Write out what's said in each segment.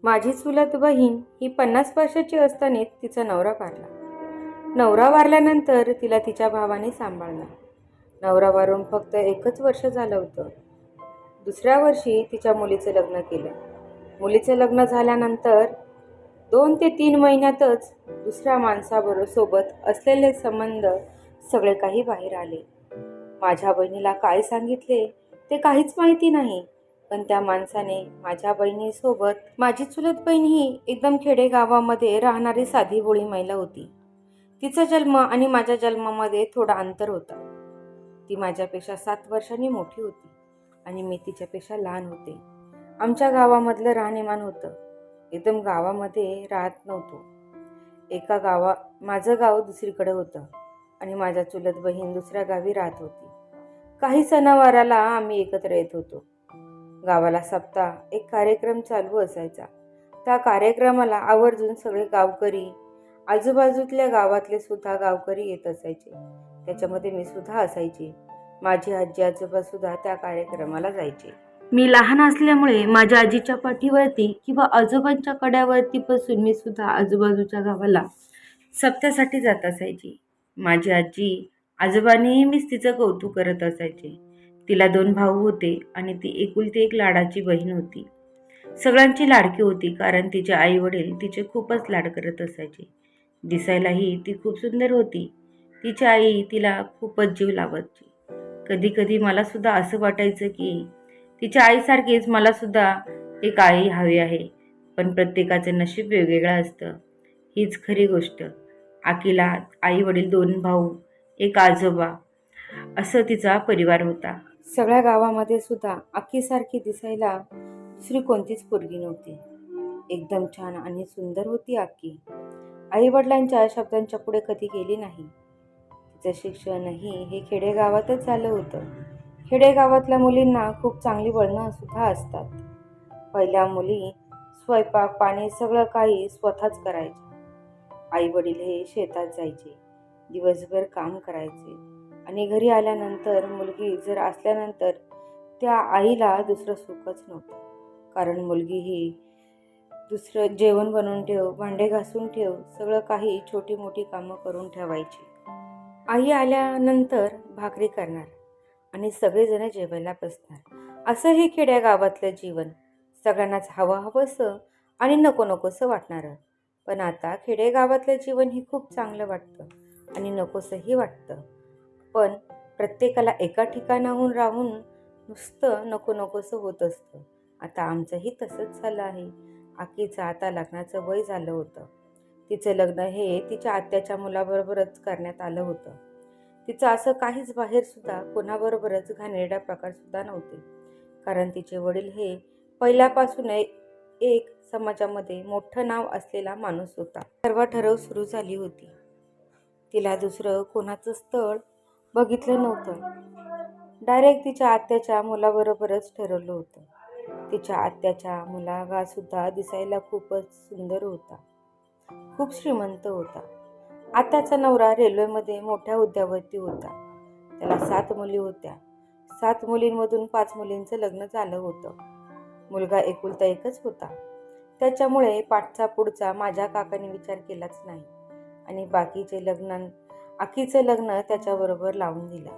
माझी चुलत बहीण ही 50 वर्षाची असताना तिचा नवरा वारला. नवरा वारल्यानंतर तिला तिच्या भावाने सांभाळलं. नवरा वारून फक्त 1च वर्ष झालं होतं. दुसऱ्या वर्षी तिच्या मुलीचं लग्न केलं. मुलीचं लग्न झाल्यानंतर 2 ते 3 महिन्यातच दुसऱ्या माणसाबरोबर सोबत असलेले संबंध सगळे काही बाहेर आले. माझ्या बहिणीला काय सांगितले ते काहीच माहिती नाही. पण त्या माणसाने माझ्या बहिणीसोबत माझी चुलत बहीण ही एकदम खेडेगावामध्ये राहणारी साधी भोळी महिला होती. तिचा जन्म आणि माझ्या जन्मामध्ये थोडा अंतर होता. ती माझ्यापेक्षा 7 वर्षांनी मोठी होती आणि मी तिच्यापेक्षा लहान होते. आमच्या गावामधलं राहणीमान होतं. एकदम गावामध्ये राहत नव्हतो. माझं गाव दुसरीकडे होतं आणि माझ्या चुलत बहीण दुसऱ्या गावी राहत होती. काही सणावाराला आम्ही एकत्र येत होतो. गावाला सप्ताह एक कार्यक्रम चालू असायचा. त्या कार्यक्रमाला आवर्जून सगळे गावकरी, आजूबाजूतल्या गावातले सुद्धा गावकरी येत असायचे. त्याच्यामध्ये मी सुद्धा असायचे. माझी आजी आजोबा सुद्धा त्या कार्यक्रमाला जायचे. मी लहान असल्यामुळे माझ्या आजीच्या पाठीवरती किंवा आजोबांच्या कड्यावरती बसून मी सुद्धा आजूबाजूच्या गावाला सप्त्यासाठी जात असायची. माझी आजी आजोबा नेहमीच तिचं कौतुक करत असायचे. तिला 2 भाऊ होते आणि ती एकुलती एक लाडाची बहीण होती. सगळ्यांची लाडकी होती कारण तिचे आई वडील तिचे खूपच लाड करत असायचे. दिसायलाही ती खूप सुंदर होती. तिची आई तिला खूपच जीव लावायची. कधी कधी मला सुद्धा असं वाटायचं की तिच्या आईसारखीच मला सुद्धा एक आई हवी आहे. पण प्रत्येकाचं नशीब वेगवेगळं असतं. हीच खरी गोष्ट. आकीला आई वडील, 2 भाऊ, एक आजोबा असं तिचा परिवार होता. सगळ्या गावामध्ये सुद्धा आकीसारखी दिसायला दुसरी कोणतीच पोरगी नव्हती. एकदम छान आणि सुंदर होती आकी. आई वडिलांच्या शब्दांच्या पुढे कधी गेली नाही. तिचं शिक्षणही हे खेडेगावातच झालं होतं. खेडेगावातल्या मुलींना खूप चांगली वळणं सुद्धा असतात. पहिल्या मुली स्वयंपाक पाणी सगळं काही स्वतःच करायच्या. आई वडील हे शेतात जायचे, दिवसभर काम करायचे आणि घरी आल्यानंतर मुलगी जर असल्यानंतर त्या आईला दुसरं सुखच नव्हतं. कारण मुलगी ही दुसरं जेवण बनवून ठेव, भांडे घासून ठेव, सगळं काही छोटी मोठी कामं करून ठेवायची. आई आल्यानंतर भाकरी करणार आणि सगळेजण जेवायला बसणार. असं हे खेड्यागावातलं जीवन. सगळ्यांनाच हवंसं आणि नको नकोसं वाटणारं. पण आता खेडेगावातलं जीवन हे खूप चांगलं वाटतं आणि नकोसंही वाटतं. पण प्रत्येकाला एका ठिकाणाहून राहून नुसतं नकोसं होत असतं. आता आमचंही तसंच झालं आहे. आकीचं आता लग्नाचं वय झालं होतं. तिचं लग्न हे तिच्या आत्याच्या मुलाबरोबरच करण्यात आलं होतं. तिचं असं काहीच बाहेरसुद्धा कोणाबरोबरच घाणेरडा प्रकारसुद्धा नव्हते. कारण तिचे वडील हे पहिल्यापासून एक समाजामध्ये मोठं नाव असलेला माणूस होता. ठरव सुरू झाली होती. तिला दुसरं कोणाचं स्थळ बघितलं नव्हतं. डायरेक्ट तिच्या आत्याच्या मुलाबरोबरच ठरवलं होतं. तिच्या आत्याच्या मुलगा सुद्धा दिसायला खूपच सुंदर होता, खूप श्रीमंत होता. आत्याचा नवरा रेल्वेमध्ये मोठ्या हुद्द्यावरती होता. त्याला 7 मुली होत्या. 7 मुलींमधून 5 मुलींचं लग्न झालं होतं. मुलगा एकुलता एकच होता. त्याच्यामुळे पाठचा पुढचा माझ्या काकाने विचार केलाच नाही आणि आकीचं लग्न त्याच्याबरोबर लावून दिलं.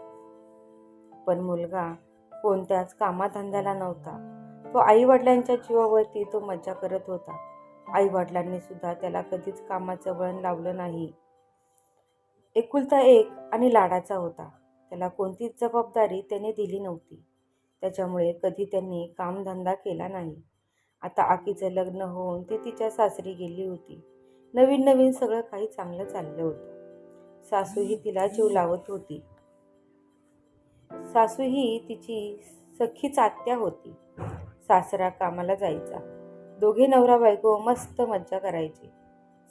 पण मुलगा कोणत्याच कामाधंद्याला नव्हता. तो आई वडिलांच्या जीवावरती तो मज्जा करत होता. आई वडिलांनी सुद्धा त्याला कधीच कामाचं वळण लावलं नाही. एकुलता एक आणि लाडाचा होता. त्याला कोणतीच जबाबदारी त्याने दिली नव्हती. त्याच्यामुळे कधी त्यांनी कामधंदा केला नाही. आता आकीचं लग्न होऊन ती तिच्या सासरी गेली होती. नवीन सगळं काही चांगलं चाललं होतं. सासूही तिला जीव लावत होती. सासू ही तिची सख्खीच आत्या होती. सासरा कामाला जायचा. दोघे नवरा बायको मस्त मज्जा करायची.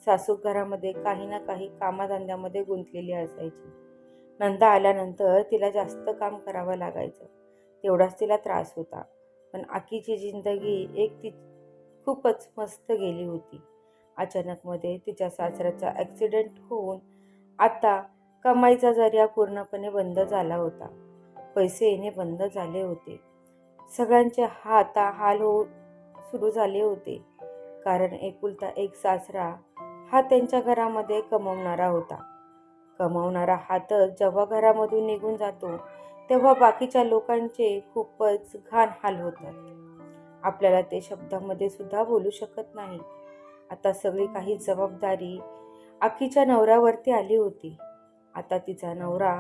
सासू घरामध्ये काही ना काही कामाधंद्यामध्ये गुंतलेली असायची. नंदा आल्यानंतर तिला जास्त काम करावं लागायचं. तेवढाच तिला त्रास होता. पण आकीची जिंदगी ती खूपच मस्त गेली होती. अचानकमध्ये तिच्या सासऱ्याचा ॲक्सिडेंट होऊन आता कमाईचा जरिया पूर्णपणे बंद झाला होता. पैसे येणे बंद झाले होते. सगळ्यांचे हाल सुरू झाले होते. कारण एकुलता एक सासरा हा त्यांच्या घरामध्ये कमवणारा होता. कमवणारा हातच जेव्हा घरामधून निघून जातो तेव्हा बाकीच्या लोकांचे खूपच घाण हाल होतात. आपल्याला ते शब्दामध्ये सुद्धा बोलू शकत नाही. आता सगळी काही जबाबदारी आखीच्या नवऱ्यावरती आली होती. आता तिचा नवरा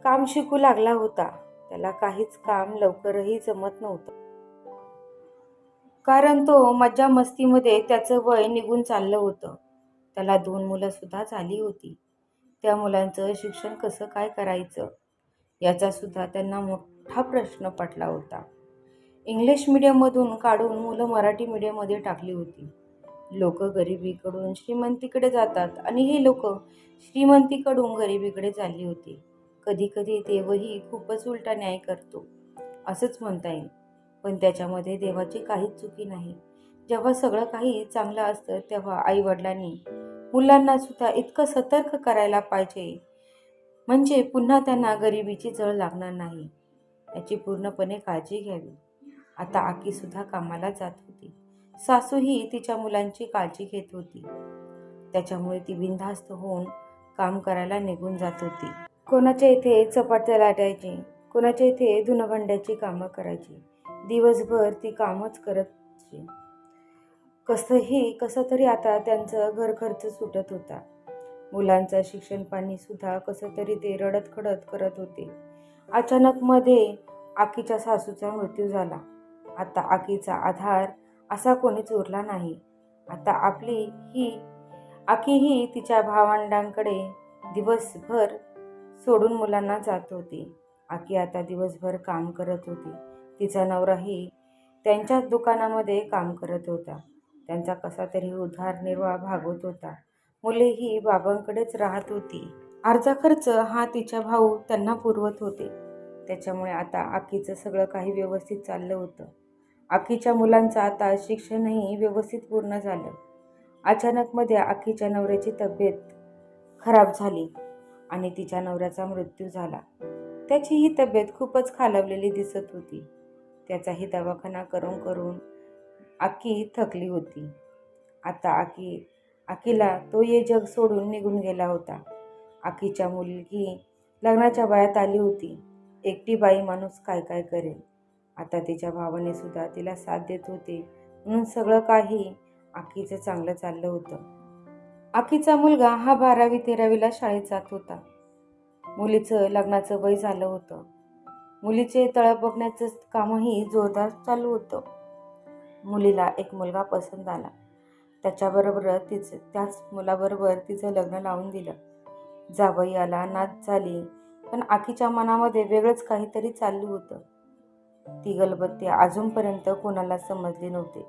काम शिकू लागला होता. त्याला काहीच काम लवकरही जमत नव्हतं, कारण तो मज्जा मस्तीमध्ये त्याचं वय निघून चाललं होतं. त्याला 2 मुलं सुद्धा झाली होती. त्या मुलांचं शिक्षण कसं काय करायचं याचा सुद्धा त्यांना मोठा प्रश्न पडला होता. इंग्लिश मीडियममधून काढून मुलं मराठी मीडियममध्ये टाकली होती. लोक गरिबीकडून श्रीमंतीकडे जातात आणि हे लोक श्रीमंतीकडून गरिबीकडे चालली होती. कधी कधी देवही खूपच उलटा न्याय करतो असंच म्हणता येईल, पण त्याच्यामध्ये देवाची काहीच चुकी नाही. जेव्हा सगळं काही चांगलं असतं तेव्हा आईवडिलांनी मुलांना सुद्धा इतकं सतर्क करायला पाहिजे, म्हणजे पुन्हा त्यांना गरिबीची झळ लागणार नाही याची पूर्णपणे काळजी घ्यावी. आता आकी सुद्धा कामाला जात होती. सासूही तिच्या मुलांची काळजी घेत होती. त्याच्यामुळे ती बिनधास्त होऊन काम करायला निघून जात होती. कोणाच्या इथे चपात्या लाटायची, कोणाच्या इथे धुणभांड्याची कामं करायची. दिवसभर ती कामच करायची. कसं तरी आता त्यांचं घर खर्च सुटत होता. मुलांचं शिक्षण पाणी सुद्धा कसं तरी ते रडत खडत करत होते. अचानक मध्ये आकीच्या सासूचा मृत्यू झाला. आता आकीचा आधार असा कोणीच उरला नाही. आता आकीही तिच्या भावंडांकडे दिवसभर सोडून मुलांना जात होती. आकी आता दिवसभर काम करत होती. तिचा नवराही त्यांच्याच दुकानामध्ये काम करत होता. त्यांचा कसा तरी उदरनिर्वाह भागवत होता. मुलेही बाबांकडेच राहत होती. अर्धा खर्च हा तिचा भाऊ त्यांना पुरवत होते. त्याच्यामुळे आता आकीचं सगळं काही व्यवस्थित चाललं होतं. आकीच्या मुलांचं आता शिक्षणही व्यवस्थित पूर्ण झालं. अचानक मध्ये आकीच्या नवऱ्याची तब्येत खराब झाली आणि तिच्या नवऱ्याचा मृत्यू झाला. त्याची ही तब्येत खूपच खालावलेली दिसत होती. त्याचाही दवाखाना करून करून आकी थकली होती. आता आकीला तो ये जग सोडून निघून गेला होता. आकीच्या मुलगी लग्नाच्या वयात आली होती. एकटी बाई माणूस काय काय करेल. आता तिच्या भावाने सुद्धा तिला साथ देत होते, म्हणून सगळं काही आकीचं चांगलं चाललं होतं. आकीचा मुलगा हा 12वी-13वीला शाळेत जात होता. मुलीचं लग्नाचं वय झालं होतं. मुलीचे तळप बघण्याचं कामही जोरदार चालू होतं. मुलीला एक मुलगा पसंत आला. त्याच मुलाबरोबर तिचं लग्न लावून दिलं. जावई आला, नाच झाली, पण आकीच्या मनामध्ये वेगळंच काहीतरी चाललं होतं. ती गलबत्ती अजूनपर्यंत कोणाला समजली नव्हती.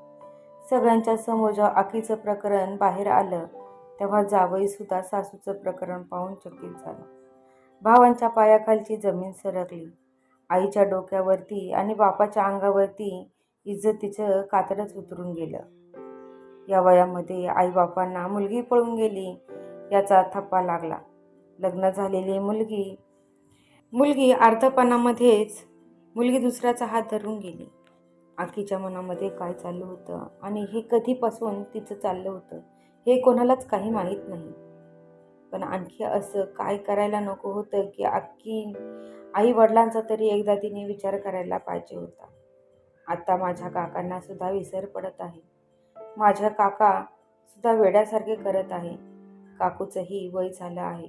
सगळ्यांच्या समोर जेव्हा आकीचं प्रकरण बाहेर आलं तेव्हा जावई सुद्धा सासूचं प्रकरण पाहून चकित झाला. भावांच्या पायाखालची जमीन सरकली. आईच्या डोक्यावरती आणि बापाच्या अंगावरती इज्जतीचं कातडच उतरून गेलं. या वयामध्ये आईबापांना मुलगी पळून गेली याचा थप्पा लागला. लग्न झालेली मुलगी अर्धपणामध्येच मुलगी दुसऱ्याचा हात धरून गेली. आकीच्या मनामध्ये काय चाललं होतं आणि हे कधीपासून तिचं चाललं होतं हे कोणालाच काही माहीत नाही. पण आणखी असं काय करायला नको होतं की आई वडिलांचा तरी एकदा तिने विचार करायला पाहिजे होता. आता माझ्या काकांना सुद्धा विसर पडत आहे. माझ्या काका सुद्धा वेड्यासारखे करत आहे. काकूचंही वय झालं आहे.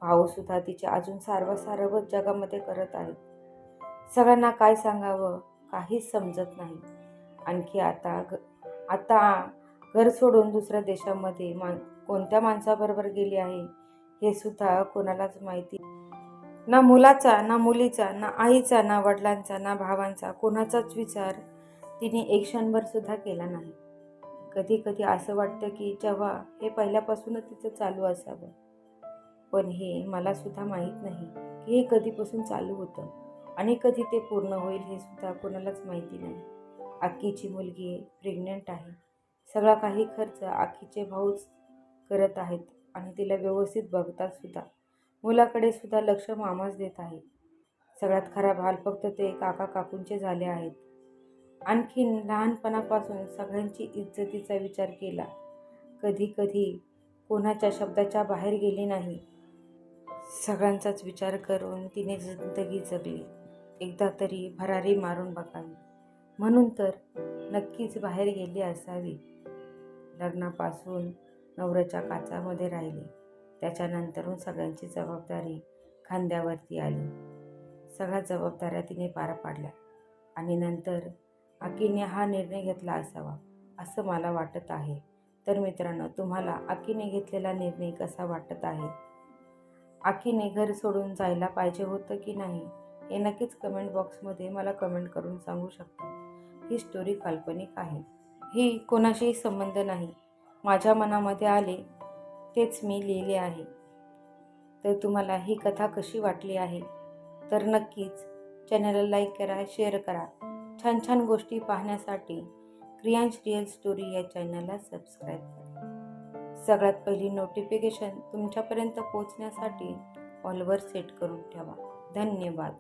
भाऊ सुद्धा तिचे अजून सारवत जगामध्ये करत आहेत. सगळ्यांना काय सांगावं काहीच समजत नाही. आणखी आता घर सोडून दुसऱ्या देशामध्ये कोणत्या माणसाबरोबर गेली आहे हे सुद्धा कोणालाच माहिती. ना मुलाचा, ना मुलीचा, ना आईचा, ना वडिलांचा, ना भावांचा कोणाचाच विचार तिने एक क्षणभर सुद्धा केला नाही. कधी कधी असं वाटतं की जेव्हा हे पहिल्यापासूनच तिचं चालू असावं, पण हे मला सुद्धा माहीत नाही की हे कधीपासून चालू होतं आणि कधी ते पूर्ण होईल हे सुद्धा कोणालाच माहिती नाही. आकीची मुलगी प्रेग्नंट आहे. सगळा काही खर्च आकीचे भाऊच करत आहेत आणि तिला व्यवस्थित बघतात सुद्धा. मुलाकडे सुद्धा लक्ष मामाच देत आहे. सगळ्यात खराब हाल फक्त ते काका काकूंचे झाले आहेत. आणखीन लहानपणापासून सगळ्यांची इज्जतीचा विचार केला. कधी कधी कोणाच्या शब्दाच्या बाहेर गेली नाही. सगळ्यांचाच विचार करून तिने जिंदगी जगली. एकदा तरी भरारी मारून बघावी म्हणून तर नक्कीच बाहेर गेली असावी. लग्नापासून नवऱ्याच्या काचामध्ये राहिले. त्याच्यानंतरून सगळ्यांची जबाबदारी खांद्यावरती आली. सगळ्या जबाबदाऱ्या तिने पार पाडल्या आणि नंतर आकीने हा निर्णय घेतला असावा असं मला वाटत आहे. तर मित्रांनो, तुम्हाला आकीने घेतलेला निर्णय कसा वाटत आहे? आकीने घर सोडून जायला पाहिजे होतं की नाही, हे नक्कीच कमेंट बॉक्समध्ये मला कमेंट करून सांगू शकता. ही स्टोरी काल्पनिक आहे. ही कोणाशीही संबंध नाही. माझ्या मनामध्ये आले तेच मी लिहिले आहे. तर तुम्हाला ही कथा कशी वाटली आहे? तर नक्कीच चॅनलला लाईक करा, शेअर करा. छान छान गोष्टी पाहण्यासाठी क्रियांश रिअल स्टोरी या चॅनलला सबस्क्राईब करा. सगळ्यात पहिली नोटिफिकेशन तुमच्यापर्यंत पोहोचण्यासाठी ऑलवर सेट करून ठेवा. धन्यवाद.